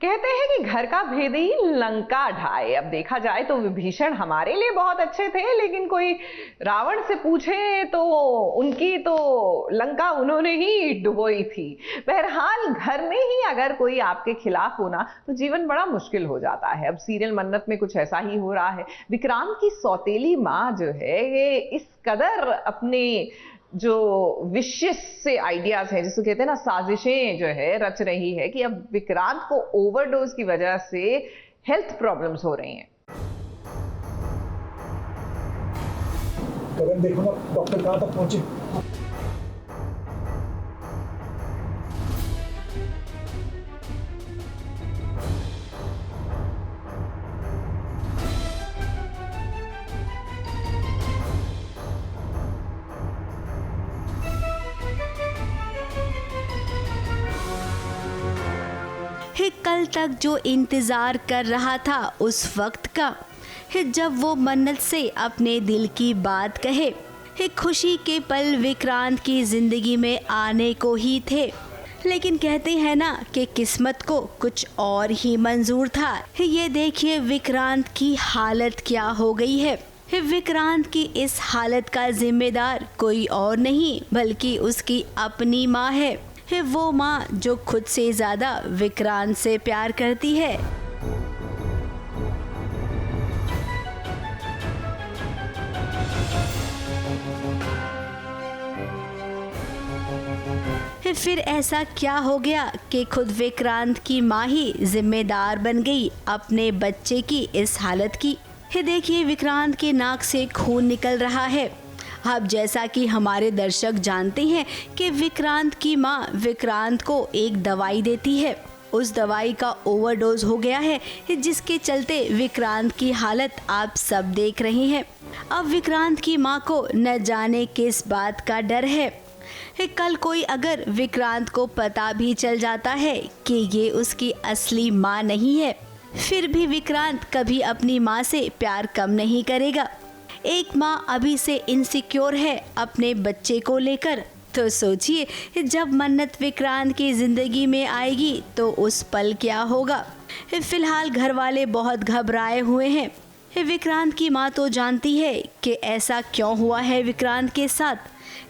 कहते हैं कि घर का भेद ही लंका ढाए। अब देखा जाए तो विभीषण हमारे लिए बहुत अच्छे थे, लेकिन कोई रावण से पूछे तो उनकी तो लंका उन्होंने ही डुबोई थी। बहरहाल घर में ही अगर कोई आपके खिलाफ होना तो जीवन बड़ा मुश्किल हो जाता है। अब सीरियल मन्नत में कुछ ऐसा ही हो रहा है। विक्रांत की सौतेली माँ जो है ये इस कदर अपने जो विशेष से आइडियाज हैं, जिसको कहते हैं ना साजिशें जो है रच रही है कि अब विक्रांत को ओवरडोज की वजह से हेल्थ प्रॉब्लम्स हो रही हैं। करण देखो ना डॉक्टर कहाँ तक पहुंचे। कल तक जो इंतजार कर रहा था उस वक्त का, जब वो मन्नत से अपने दिल की बात कहे। खुशी के पल विक्रांत की जिंदगी में आने को ही थे, लेकिन कहते हैं ना कि किस्मत को कुछ और ही मंजूर था। ये देखिए विक्रांत की हालत क्या हो गई है। विक्रांत की इस हालत का जिम्मेदार कोई और नहीं बल्कि उसकी अपनी माँ है। वो माँ जो खुद से ज्यादा विक्रांत से प्यार करती है। फिर ऐसा क्या हो गया कि खुद विक्रांत की माँ ही जिम्मेदार बन गई अपने बच्चे की इस हालत की। देखिए विक्रांत के नाक से खून निकल रहा है। अब जैसा कि हमारे दर्शक जानते हैं कि विक्रांत की माँ विक्रांत को एक दवाई देती है। उस दवाई का ओवरडोज हो गया है, जिसके चलते विक्रांत की हालत आप सब देख रहे हैं। अब विक्रांत की माँ को न जाने किस बात का डर है। कल कोई अगर विक्रांत को पता भी चल जाता है कि ये उसकी असली माँ नहीं है, फिर भी विक्रांत कभी अपनी माँ से प्यार कम नहीं करेगा। एक माँ अभी से इनसिक्योर है अपने बच्चे को लेकर, तो सोचिए जब मन्नत विक्रांत की जिंदगी में आएगी तो उस पल क्या होगा। फिलहाल घर वाले बहुत घबराए हुए हैं। विक्रांत की माँ तो जानती है कि ऐसा क्यों हुआ है विक्रांत के साथ,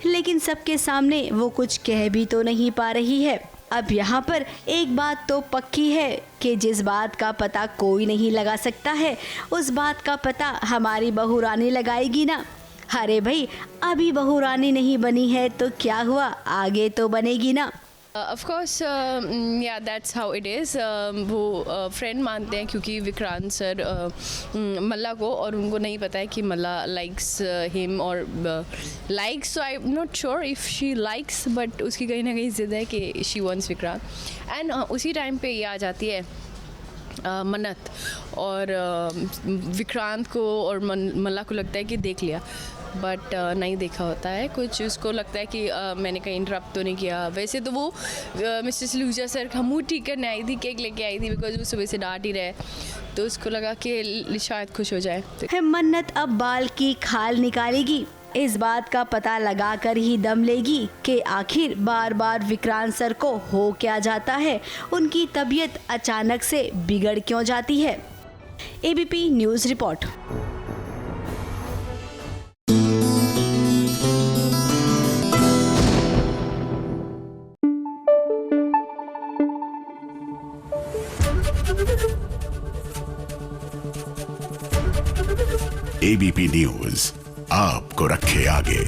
लेकिन सबके सामने वो कुछ कह भी तो नहीं पा रही है। अब यहाँ पर एक बात तो पक्की है कि जिस बात का पता कोई नहीं लगा सकता है, उस बात का पता हमारी बहू रानी लगाएगी ना। अरे भाई, अभी बहू रानी नहीं बनी है तो क्या हुआ, आगे तो बनेगी ना। ऑफ कोर्स या दैट्स हाउ इट इज़। वो फ्रेंड मानते हैं क्योंकि विक्रांत सर मल्ला को, और उनको नहीं पता है कि मल्ला लाइक्स हिम और likes, so I am not sure if she likes, but उसकी कहीं ना कहीं ज़िद है कि शी वांट्स विक्रांत। एंड उसी टाइम पे ये आ जाती है मन्नत, और विक्रांत को और मल्ला को लगता है कि देख लिया, बट नहीं देखा होता है कुछ। उसको लगता है कि मैंने कहीं इंटरप्ट तो नहीं किया। वैसे तो वो मिस्टर सलूजा सर का मुँह ठीक करने आई थी, केक लेके आई थी, बिकॉज वो सुबह से डांट ही रहे, तो उसको लगा कि शायद खुश हो जाए। मन्नत अब बाल की खाल निकालेगी, इस बात का पता लगा कर ही दम लेगी कि आखिर बार बार विक्रांत सर को हो क्या जाता है, उनकी तबीयत अचानक से बिगड़ क्यों जाती है। ABP news report. ABP news आपको रखे आगे।